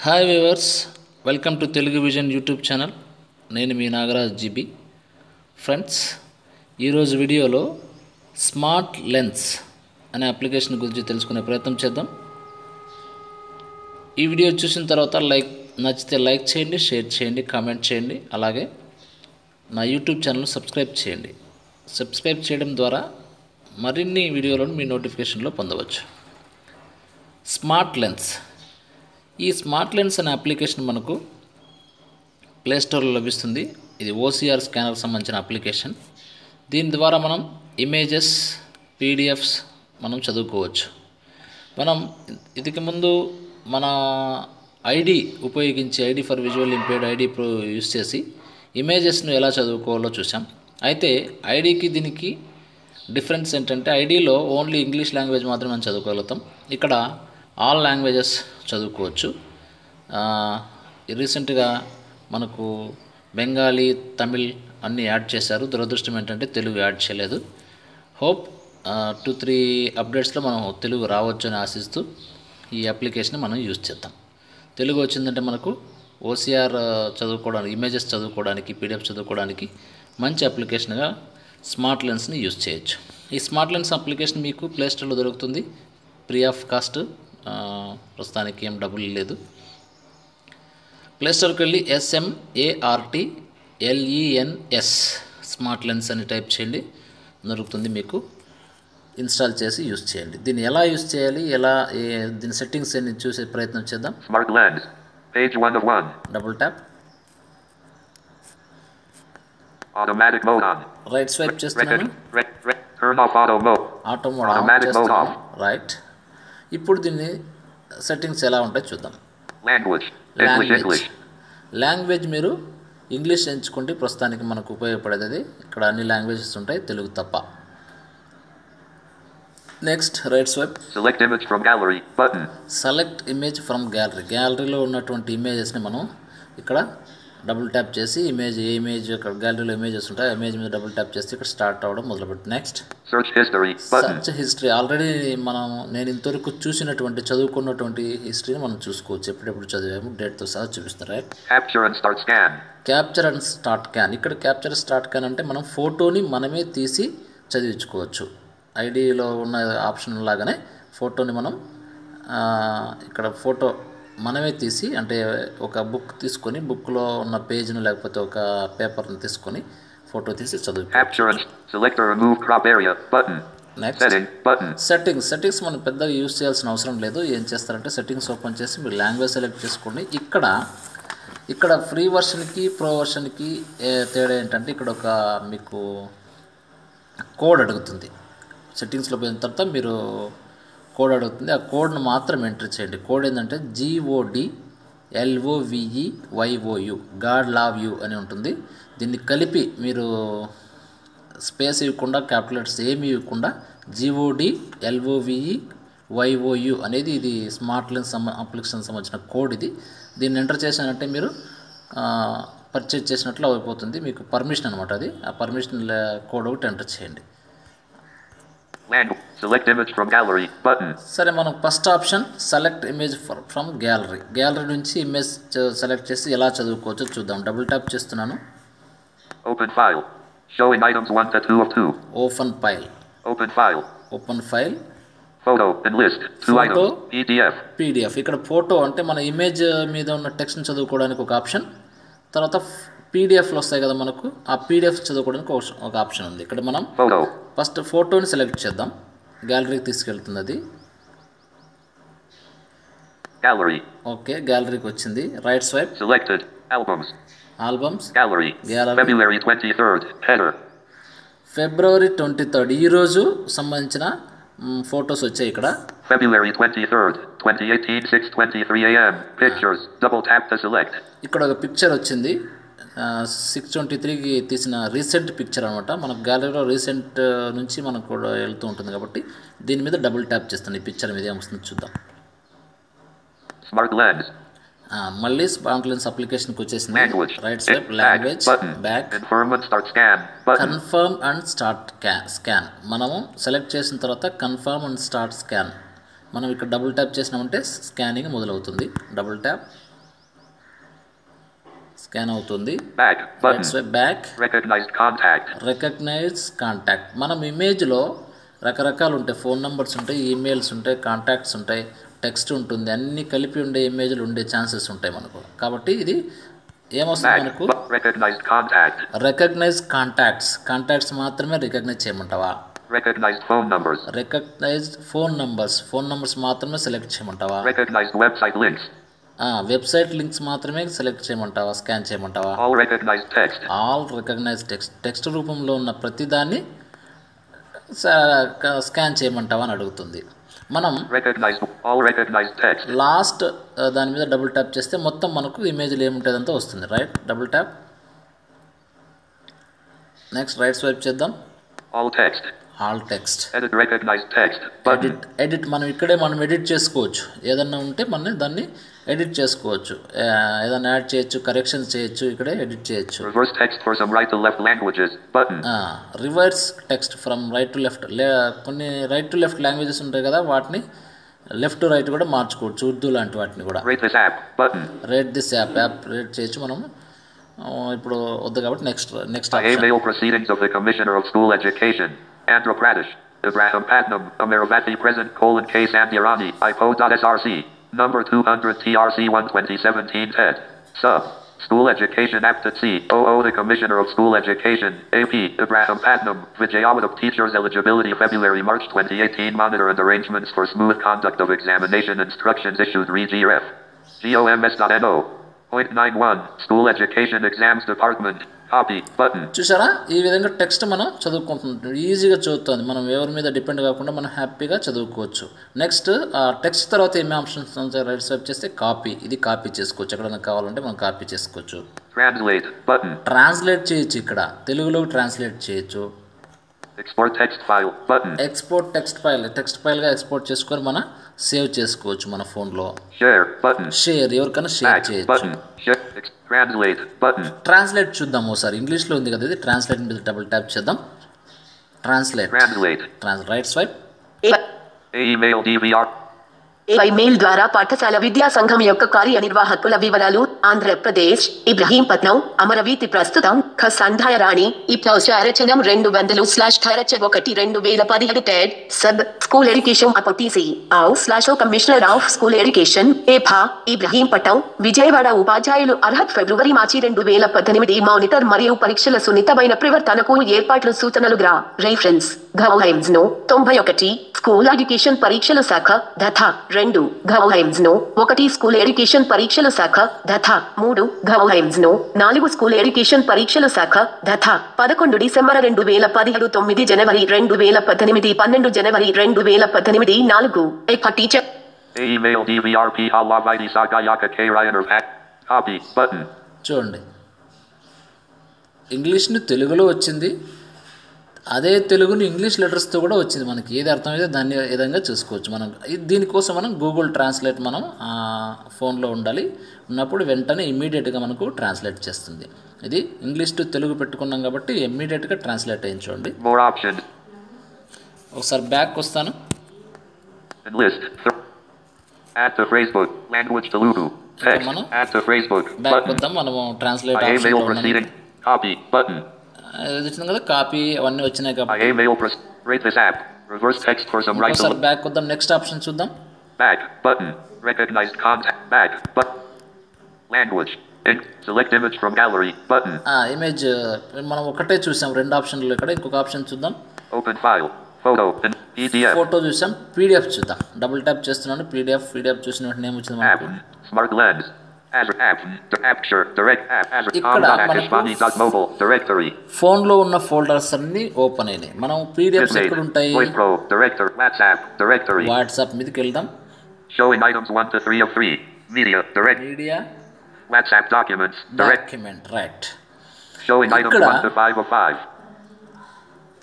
Hi viewers, welcome to Telugu vision YouTube channel. నేను మీ Nagaraj GB. Friends, ఈరోజు వీడియోలో స్మార్ట్ లెన్స్ అనే అప్లికేషన్ గురించి తెలుసుకునే ప్రయత్నం చేద్దాం. ఈ వీడియో చూసిన తర్వాత నచ్చితే లైక్ చేయండి, షేర్ చేయండి, కామెంట్ చేయండి. అలాగే నా యూట్యూబ్ ఛానల్ సబ్స్క్రైబ్ చేయండి. సబ్స్క్రైబ్ చేయడం ద్వారా మరిన్ని వీడియోలను మీ నోటిఫికేషన్లో పొందవచ్చు. Smart lens. ఈ స్మార్ట్ లెన్స్ అనే అప్లికేషన్ మనకు ప్లేస్టోర్లో లభిస్తుంది. ఇది ఓసిఆర్ స్కానర్కి సంబంధించిన అప్లికేషన్. దీని ద్వారా మనం ఇమేజెస్, పీడిఎఫ్స్ మనం చదువుకోవచ్చు. మనం ఇదికి ముందు మన ఐడి ఉపయోగించి ID for visual impaired ID pro use చేసి ఇమేజెస్ను ఎలా చదువుకోవాలో చూసాం. అయితే ఐడికి దీనికి డిఫరెన్స్ ఏంటంటే ఐడిలో ఓన్లీ ఇంగ్లీష్ లాంగ్వేజ్ మాత్రమే మనం చదువుకోగలుగుతాం. ఇక్కడ ఆల్ లాంగ్వేజెస్ చదువుకోవచ్చు. రీసెంట్గా మనకు బెంగాలీ, తమిళ్ అన్నీ యాడ్ చేశారు. దురదృష్టం ఏంటంటే తెలుగు యాడ్ చేయలేదు. హోప్ 2-3 అప్డేట్స్లో మనం తెలుగు రావచ్చు అని ఆశిస్తూ ఈ అప్లికేషన్ మనం యూజ్ చేద్దాం. తెలుగు వచ్చిందంటే మనకు ఓసిఆర్ చదువుకోవడానికి, ఇమేజెస్ చదువుకోవడానికి, పీడిఎఫ్ చదువుకోవడానికి మంచి అప్లికేషన్గా స్మార్ట్ లెన్స్ని యూజ్ చేయొచ్చు. ఈ స్మార్ట్ లెన్స్ అప్లికేషన్ మీకు ప్లేస్టోర్లో దొరుకుతుంది, ఫ్రీ ఆఫ్ కాస్ట్. ప్రస్తుతానికి ఏం డబ్బులు లేదు. ప్లేస్టోర్కి వెళ్ళి SMARTLENS స్మార్ట్ లెన్స్ అని టైప్ చేయండి, దొరుకుతుంది. మీకు ఇన్స్టాల్ చేసి యూజ్ చేయండి. దీన్ని ఎలా యూజ్ చేయాలి, దీని సెట్టింగ్స్ అన్ని చూసే ప్రయత్నం చేద్దాం. Smart lens page 1 of 1. Double tap. Automatic mode on. Right swipe చేస్తున్నాను. Turn off auto mode. Auto mode on చేస్తున్నాను. రైట్. ఇప్పుడు దీన్ని సెట్టింగ్స్ ఎలా ఉంటాయో చూద్దాం. లాంగ్వేజ్ మీరు ఇంగ్లీష్ ఎంచుకుంటే ప్రస్తుతానికి మనకు ఉపయోగపడేది. ఇక్కడ అన్ని లాంగ్వేజెస్ ఉంటాయి, తెలుగు తప్ప. Next right swipe. Select image from gallery button. Select image from gallery. గ్యాలరీలో ఉన్నటువంటి ఇమేజెస్ని మనం ఇక్కడ డబుల్ ట్యాప్ చేసి ఏ ఇమేజ్ ఇక్కడ గ్యాలరీలో ఇమేజెస్ ఉంటాయి, ఇమేజ్ మీద డబుల్ ట్యాప్ చేసి ఇక్కడ స్టార్ట్ అవ్వడం మొదలుపెట్టి. Next search history. Search history. Already నేను ఇంతవరకు చూసినటువంటి, చదువుకున్నటువంటి హిస్టరీని మనం చూసుకోవచ్చు. ఎప్పుడెప్పుడు చదివాము డేట్తో సహా చూపిస్తారు. Right. Capture and start scan. Capture and start can. ఇక్కడ క్యాప్చర్ స్టార్ట్ క్యాన్ అంటే మనం ఫోటోని మనమే తీసి చదివించుకోవచ్చు. ఐడిలో ఉన్న ఆప్షన్ లాగానే ఫోటోని మనం ఇక్కడ ఫోటో మనమే తీసి, అంటే ఒక బుక్ తీసుకొని బుక్లో ఉన్న పేజ్ను లేకపోతే ఒక పేపర్ని తీసుకొని ఫోటో తీసి చదువుకోవచ్చు. నెక్స్ట్ సెట్టింగ్స్ మనం పెద్దగా యూజ్ చేయాల్సిన అవసరం లేదు. ఏం చేస్తారంటే సెట్టింగ్స్ ఓపెన్ చేసి మీరు లాంగ్వేజ్ సెలెక్ట్ చేసుకోండి. ఇక్కడ ఫ్రీ వర్షన్కి ప్రో వర్షన్కి తేడా ఏంటంటే ఇక్కడ ఒక మీకు కోడ్ అడుగుతుంది. సెట్టింగ్స్లో పోయిన తర్వాత మీరు కోడ్ అడుగుతుంది. ఆ కోడ్ను మాత్రం ఎంటర్ చేయండి. కోడ్ ఏంటంటే GODLOVEYOU, గాడ్ లవ్ యూ అని ఉంటుంది. దీన్ని కలిపి మీరు స్పేస్ ఇవ్వకుండా, క్యాపిటల్స్ ఏమి ఇవ్వకుండా GODLOVEYOU అనేది ఇది స్మార్ట్ లెన్స్ అప్లికేషన్ సంబంధించిన కోడ్. దీన్ని ఎంటర్ చేశానంటే మీరు పర్చేజ్ చేసినట్లు అయిపోతుంది. మీకు పర్మిషన్ అనమాట అది. ఆ పర్మిషన్ కోడ్ ఒకటి ఎంటర్ చేయండి. Select image from gallery button. సరే, మనం first option select image from gallery. Gallery నుంచి ఇమేజ్ సెలెక్ట్ చేసి ఎలా చదువుకోవచ్చో చూద్దాం. డబుల్ ట్యాప్ చేస్తున్నాను. Open file. Showing items 1 to 2 of 2. Open file. Open file. Photo and list 2 items. PDF. ఇక్కడ photo అంటే మన ఇమేజ్ మీద ఉన్న టెక్స్ట్ని చదువుకోవడానికి ఒక ఆప్షన్, తర్వాత పీడిఎఫ్లు వస్తాయి కదా మనకు, ఆ పీడిఎఫ్ చదువుకోవడానికి ఒక ఆప్షన్ ఉంది. ఇక్కడ మనం ఫస్ట్ ఫోటోని సెలెక్ట్ చేద్దాం. గ్యాలరీకి తీసుకెళ్తుంది అది. గ్యాలరీ. ఓకే, గ్యాలరీకి వచ్చింది. Right swipe. Selected albums. Gallery. February 23rd. Header. February 23rd ఈరోజు సంబంధించిన ఫొటోస్ వచ్చాయి ఇక్కడ. February 23rd, 2018, 6:23 AM. Pictures. Double tap to select. ఇక్కడ ఒక పిక్చర్ వచ్చింది. 6:23కి తీసిన రీసెంట్ పిక్చర్ అనమాట. మనకు గ్యాలరీలో రీసెంట్ నుంచి మనకు కూడా వెళ్తూ ఉంటుంది కాబట్టి దీని మీద డబుల్ ట్యాప్ చేస్తాను. ఈ పిక్చర్ మీద ఏమొస్తుందో చూద్దాం. Smart lens. మళ్ళీ స్మార్ట్ లెన్స్ అప్లికేషన్కి వచ్చేసింది. Right swipe. Language. Back. Confirm and start scan. మనము సెలెక్ట్ చేసిన తర్వాత కన్ఫర్మ్ అండ్ స్టార్ట్ స్కాన్ మనం ఇక్కడ డబుల్ ట్యాప్ చేసినామంటే స్కానింగ్ మొదలవుతుంది. Double tap. స్కాన్ అవుతుంది. Back button. Right swipe back. Recognized contact. Recognise contact. మనం ఇమేజ్లో రకరకాలు ఉంటాయి, ఫోన్ నెంబర్స్ ఉంటాయి, ఈమెయిల్స్ ఉంటాయి, కాంటాక్ట్స్ ఉంటాయి, టెక్స్ట్ ఉంటుంది, అన్నీ కలిపి ఉండే ఇమేజ్లు ఉండే ఛాన్సెస్ ఉంటాయి మనకు. కాబట్టి ఇది ఏమొస్తుంది మనకు? Recognized contact. రికగ్నైజ్ కాంటాక్ట్స్ మాత్రమే రికగ్నైజ్ చేయమంటావా? Recognized phone numbers. Recognized phone numbers మాత్రమే సెలెక్ట్ చేయమంటావా? Recognized website links. Website links మాత్రమే సెలెక్ట్ చేయమంటావా, స్కాన్ చేయమంటావా? All recognized text. All recognize text రూపంలో ఉన్న ప్రతిదాన్ని స్కాన్ చేయమంటావా అని అడుగుతుంది. మనం all recognized text. లాస్ట్ దాని మీద డబుల్ ట్యాప్ చేస్తే మొత్తం మనకు ఇమేజ్లు ఏముంటుందంతా వస్తుంది. Right, double tap. Next right swipe చేద్దాం. All text. All text. Edit recognized text. Button. Edit మనం ఇక్కడే ఎడిట్ చేసుకోవచ్చు. ఏదన్నా ఉంటే మనం దాన్ని ఎడిట్ చేసుకోవచ్చు, ఏదైనా యాడ్ చేయొచ్చు, కరెక్షన్స్ చేయొచ్చు, ఇక్కడే ఎడిట్ చేయొచ్చు. Reverse text for some right to left languages. Button. Reverse text from right to left. కొన్ని రైట్ టు లెఫ్ట్ లాంగ్వేజెస్ ఉంటాయి కదా, వాటిని లెఫ్ట్ టు రైట్ కూడా మార్చుకోవచ్చు, ఉర్దూ లాంటి వాటిని కూడా. Rate this app. Button. Rate this app rate చేయొచ్చు మనం. ఇప్పుడు వద్దు కాబట్టి next Mail proceedings of the Commissioner of School Education, Andhra Pradesh, Ibrahimpatnam, Amaravati Present: K. Sandirani, IPO.src, number 200 TRC 1 2017 head. Sub. School Education Act at C. OO The Commissioner of School Education, AP, Ibrahimpatnam, Vijayawada Teachers Eligibility February March 2018 Monitor and Arrangements for Smooth Conduct of Examination Instructions Issued REGREF. GOMS.NO. Point 91. School Education Exams Department. Copy. Button. చూసారా, ఈ విధంగా text మనం చదువుకుంటున్నాం, ఈజీగా చదువుతుంది. మనం ఎవరి మీద డిపెండ్ కాకుండా మనం హ్యాపీగా చదువుకోవచ్చు. నెక్స్ట్ టెక్స్ట్ తర్వాత ఏమి ఆప్షన్స్ ఉంటాయి? రైట్ స్వైప్ చేస్తే కాపీ. ఇది కాపీ చేసుకోవచ్చు, ఎక్కడైనా కావాలంటే మనం కాపీ చేసుకోవచ్చు. Translate. Button. ట్రాన్స్లేట్ చేయొచ్చు, ఇక్కడ తెలుగులోకి ట్రాన్స్లేట్ చేయొచ్చు. Export text file. Button. Export text ఫైల్గా ఎక్స్పోర్ట్ చేసుకొని మనం సేవ్ చేసుకోవచ్చు మన ఫోన్లో. Share. Button. షేర్, ఎవరికైనా షేర్ చేయొచ్చు. Button. Share. Translate. Button. Translate చూద్దాం ఒకసారి. ఇంగ్లీష్లో ఉంది కదా ఇది. ట్రాన్స్లేట్ మీద డబుల్ ట్యాప్ చేద్దాం. Translate. Right swipe. Email DVR. Mail ద్వారా పాఠశాల విద్యా సంఘం యొక్క కార్యనిర్వాహకుల వివరాలు. ఆంధ్రప్రదేశ్, ఇబ్రహీంపట్నం, అమరవీతి. ప్రస్తుతం సంధ్యారాణి రచనం 200/1/2017 టెడ్. సబ్ స్కూల్ ఎడ్యుకేషన్ అపోటీసీ / కమిషనర్ ఆఫ్ స్కూల్ ఎడ్యుకేషన్ ఏఫా ఇబ్రహీంపట్నం, విజయవాడ. ఉపాధ్యాయులు అర్హత ఫిబ్రవరి మార్చి 2018. మానిటర్ మరియు పరీక్షల సున్నితమైన ప్రవర్తనకు ఏర్పాట్లు సూచనలు. Reference governments no 91. School education పరీక్షల శాఖ దథ 2 గవర్నమెంట్స్ నో 1. స్కూల్ ఎడ్యుకేషన్ పరీక్షల శాఖ దథ 3 గవర్నమెంట్స్ నో 4. స్కూల్ ఎడ్యుకేషన్ పరీక్షల శాఖ దథ 11 డిసెంబర్ 2017 9 జనవరి 2018 12 జనవరి 2018 4. Teacher. Email DVRP Halavidi Sagayaka K. Ryan Copy. Button. చూడండి, ఇంగ్లీష్ని తెలుగులో వచ్చింది, అదే తెలుగుని ఇంగ్లీష్ లెటర్స్తో కూడా వచ్చింది. మనకి ఏది అర్థమైతే దాన్ని విధంగా చూసుకోవచ్చు. మనం దీనికోసం మనం గూగుల్ ట్రాన్స్లేట్ మనం ఫోన్లో ఉన్నప్పుడు వెంటనే ఇమ్మీడియట్గా మనకు ట్రాన్స్లేట్ చేస్తుంది. ఇది ఇంగ్లీష్ టు తెలుగు పెట్టుకున్నాం కాబట్టి ఇమ్మీడియట్గా ట్రాన్స్లేట్ అయ్యింది. చూడండి, ఒకసారి బ్యాక్ వస్తాను. మనం బ్యాక్ వద్దాం. మనము ట్రాన్స్లేట్ వచ్చింది కదా, కాపీ అవన్నీ వచ్చినాయి కాబట్టి బ్యాక్ వద్దాం. నెక్స్ట్ ఆప్షన్ చూద్దాం. ఇమేజ్ మనం ఒకటే చూసాం, 2 ఆప్షన్లు. ఇక్కడ ఇంకొక ఆప్షన్ చూద్దాం. ఫోటో చూసాం. పీడిఎఫ్ చూద్దాం. డబుల్ ట్యాప్ చేస్తున్నాను. పీడిఎఫ్ చూసిన వెంటనే ఏమొచ్చింది మనకు? ఫోన్లో ఉన్న ఫోల్డర్స్ అన్ని ఓపెన్ అయినాయి. మనం పీడిఎఫ్స్ ఎక్కడ ఉంటాయి? వాట్సాప్ మీదకి వెళ్దాం. Media document. రైట్,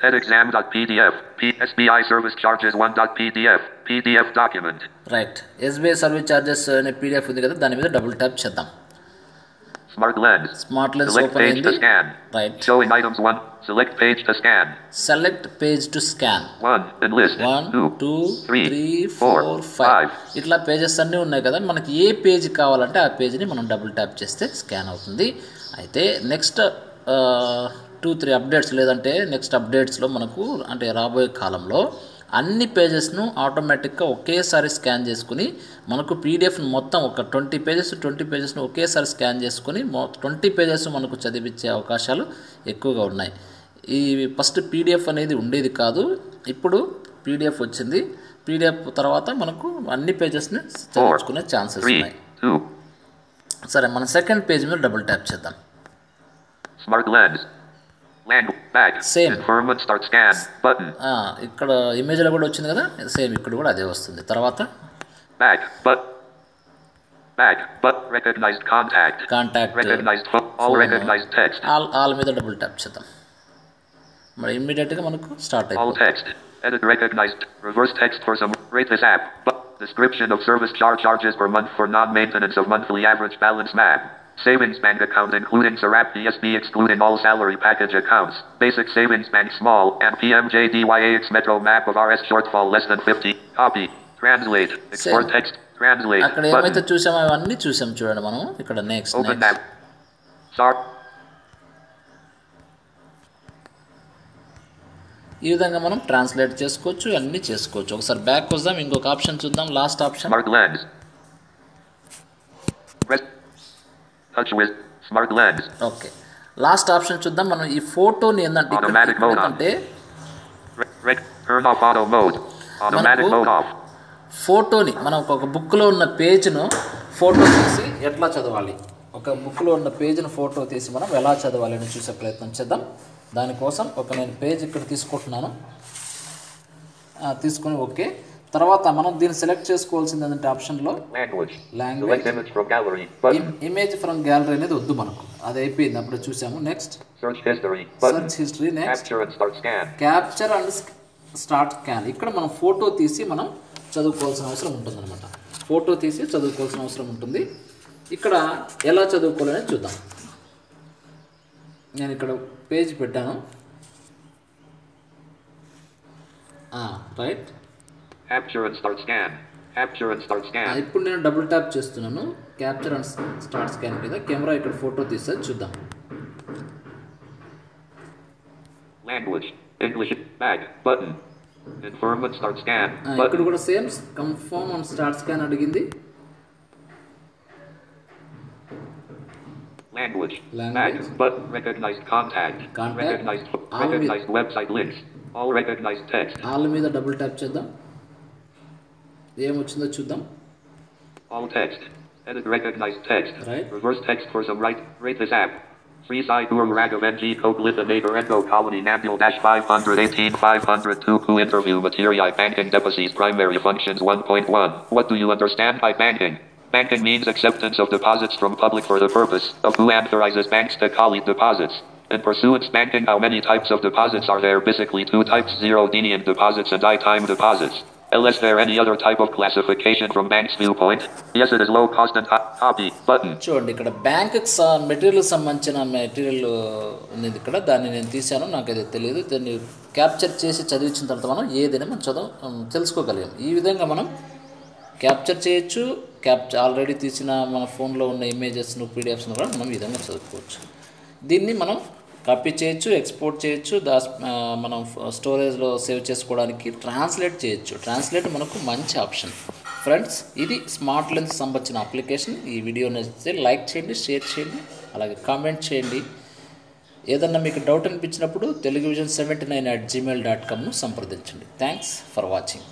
ఇక్కడ exam.pdf, SBI service charges 1.pdf, PDF document. Right, SBI service charges అనే పీడిఎఫ్ ఉంది కదా, దాని మీద డబుల్ ట్యాప్ చేద్దాం. Smart lens ఓపెన్ అయింది. Right, showing items 1 Select page to scan. Select page to scan 1. Enlist. 1 2 3 3 4 4 5 ఇట్లా pages అన్నీ ఉన్నాయి కదా. మనకి ఏ పేజ్ కావాలంటే ఆ పేజ్ని మనం డబుల్ ట్యాప్ చేస్తే స్కాన్ అవుతుంది. అయితే నెక్స్ట్ 2-3 అప్డేట్స్ లేదంటే నెక్స్ట్ అప్డేట్స్లో మనకు అంటే రాబోయే కాలంలో అన్ని పేజెస్ను ఆటోమేటిక్గా ఒకేసారి స్కాన్ చేసుకుని మనకు పీడిఎఫ్ మొత్తం ఒక 20 పేజెస్ను ఒకేసారి స్కాన్ చేసుకుని 20 పేజెస్ మనకు చదివించే అవకాశాలు ఎక్కువగా ఉన్నాయి. ఈ ఫస్ట్ పీడిఎఫ్ అనేది ఉండేది కాదు, ఇప్పుడు పీడిఎఫ్ వచ్చింది. పీడిఎఫ్ తర్వాత మనకు అన్ని పేజెస్ని చదివించుకునే ఛాన్సెస్ ఉన్నాయి. సరే, మన సెకండ్ పేజ్ మీద డబుల్ ట్యాప్ చేద్దాం. Smart lens back. Same Informant start scan button. ఇక్కడ ఇమేజ్లో కూడా వచ్చింది కదా, సేమ్ ఇక్కడ కూడా అదే వస్తుంది. తర్వాత back but recognized contact recognized all recognized text all మీద డబుల్ ట్యాప్ చేద్దాం. మరి ఇమ్మీడియట్గా మనకు స్టార్ట్ all అయిపోతుంది. text edit recognized reverse text for some rate this app but description of service charges per month for non-maintenance of monthly average balance map. Savings bank account including Sarap DSB excluding all salary package accounts. Basic savings bank small and PMJDYAX Metro map of RS shortfall less than 50. Copy. Translate. Export text. Translate. అక్కడ ఏమైతే చూసామో అవన్నీ చూసాం చూడండి మనం. ఇక్కడ next Open map. Start. ఈ విధంగా మనం ట్రాన్స్లేట్ చేసుకోవచ్చు, అన్నీ చేసుకోవచ్చు. ఒకసారి బ్యాక్ వద్దాం, ఇంకొక ఆప్షన్ చూద్దాం. Last option Smart lens. Press touch with smart lens. Okay, last option చూద్దాం. మనం ఈ ఫోటోని ఏంటంటే turn off auto mode. Automatic mode off. ఫోటోని మనం ఒక బుక్లో ఉన్న పేజ్ను ఫోటో తీసి ఎట్లా చదవాలి, ఒక బుక్లో ఉన్న పేజ్ను ఫోటో తీసి మనం ఎలా చదవాలి అని చూసే ప్రయత్నం చేద్దాం. దానికోసం నేను పేజ్ ఇక్కడ తీసుకుంటున్నాను. తీసుకొని ఓకే, తర్వాత మనం దీన్ని సెలెక్ట్ చేసుకోవాల్సింది ఏంటంటే ఆప్షన్లో లాంగ్వేజ్ ఇమేజ్ ఫ్రమ్ గ్యాలరీ అనేది వద్దు మనకు, అది అయిపోయింది అప్పుడు చూసాము. Next search history, next capture and start scan. ఇక్కడ మనం ఫోటో తీసి మనం చదువుకోవాల్సిన అవసరం ఉంటుంది అనమాట. ఫోటో తీసి చదువుకోవాల్సిన అవసరం ఉంటుంది. ఇక్కడ ఎలా చదువుకోవాలనేది చూద్దాం. నేను ఇక్కడ పేజ్ పెట్టాను. Right, Capture and start scan. Capture and start scan. ఇప్పుడు నేను డబుల్ ట్యాప్ చేస్తున్నాను. క్యాప్చర్ అండ్ స్టార్ట్ స్కాన్ మీద కెమెరా ఇక్కడ ఫోటో తీస్తే చూద్దాం. Language English back button. Confirm and start scan. ఇక్కడ కూడా same confirm and start scan అడిగింది. Language back but recognized contact recognized website links all recognized text. All మీద double tap చేద్దాం, ఏమొచ్చిందో చూద్దాం. All text edit recognized text right, reverse text for some rate this app free side Guru Raghav NG Coke Litha Nagaraju Colony Nambul -518 502 Ku interview material banking deposits primary functions 1.1. What do you understand by banking? Banking means acceptance of deposits from public for the purpose of who authorizes banks to collect deposits. In pursuance banking, how many types of deposits are there? Basically 2 types, 0 DNM deposits and I-time deposits. Is there any other type of classification from bank's viewpoint? Yes, it is low cost and copy button. చూడండి, ఇక్కడ బ్యాంక్కి material సంబంధించిన material ఉంది ఇక్కడ. దాన్ని నేను తీసాను, నాకు అది తెలియదు. దాన్ని క్యాప్చర్ చేసి చదివించిన తర్వాత మనం ఏదైనా మనం తెలుసుకోగలిగాం. ఈ విధంగా మనం క్యాప్చర్ చేయొచ్చు. ఆల్రెడీ తీసిన మన ఫోన్లో ఉన్న ఇమేజెస్ను పీడిఎఫ్స్ను కూడా మనం ఈ విధంగా చదువుకోవచ్చు. దీన్ని మనం కాపీ చేయొచ్చు, ఎక్స్పోర్ట్ చేయొచ్చు, మనం స్టోరేజ్లో సేవ్ చేసుకోవడానికి ట్రాన్స్లేట్ చేయొచ్చు. ట్రాన్స్లేట్ మనకు మంచి ఆప్షన్. ఫ్రెండ్స్, ఇది స్మార్ట్ లెన్స్ సంబంధించిన అప్లికేషన్. ఈ వీడియో నచ్చితే లైక్ చేయండి, షేర్ చేయండి, అలాగే కామెంట్ చేయండి. ఏదన్నా మీకు డౌట్ అనిపించినప్పుడు teluguvision79@gmail.comను సంప్రదించండి. Thanks for watching.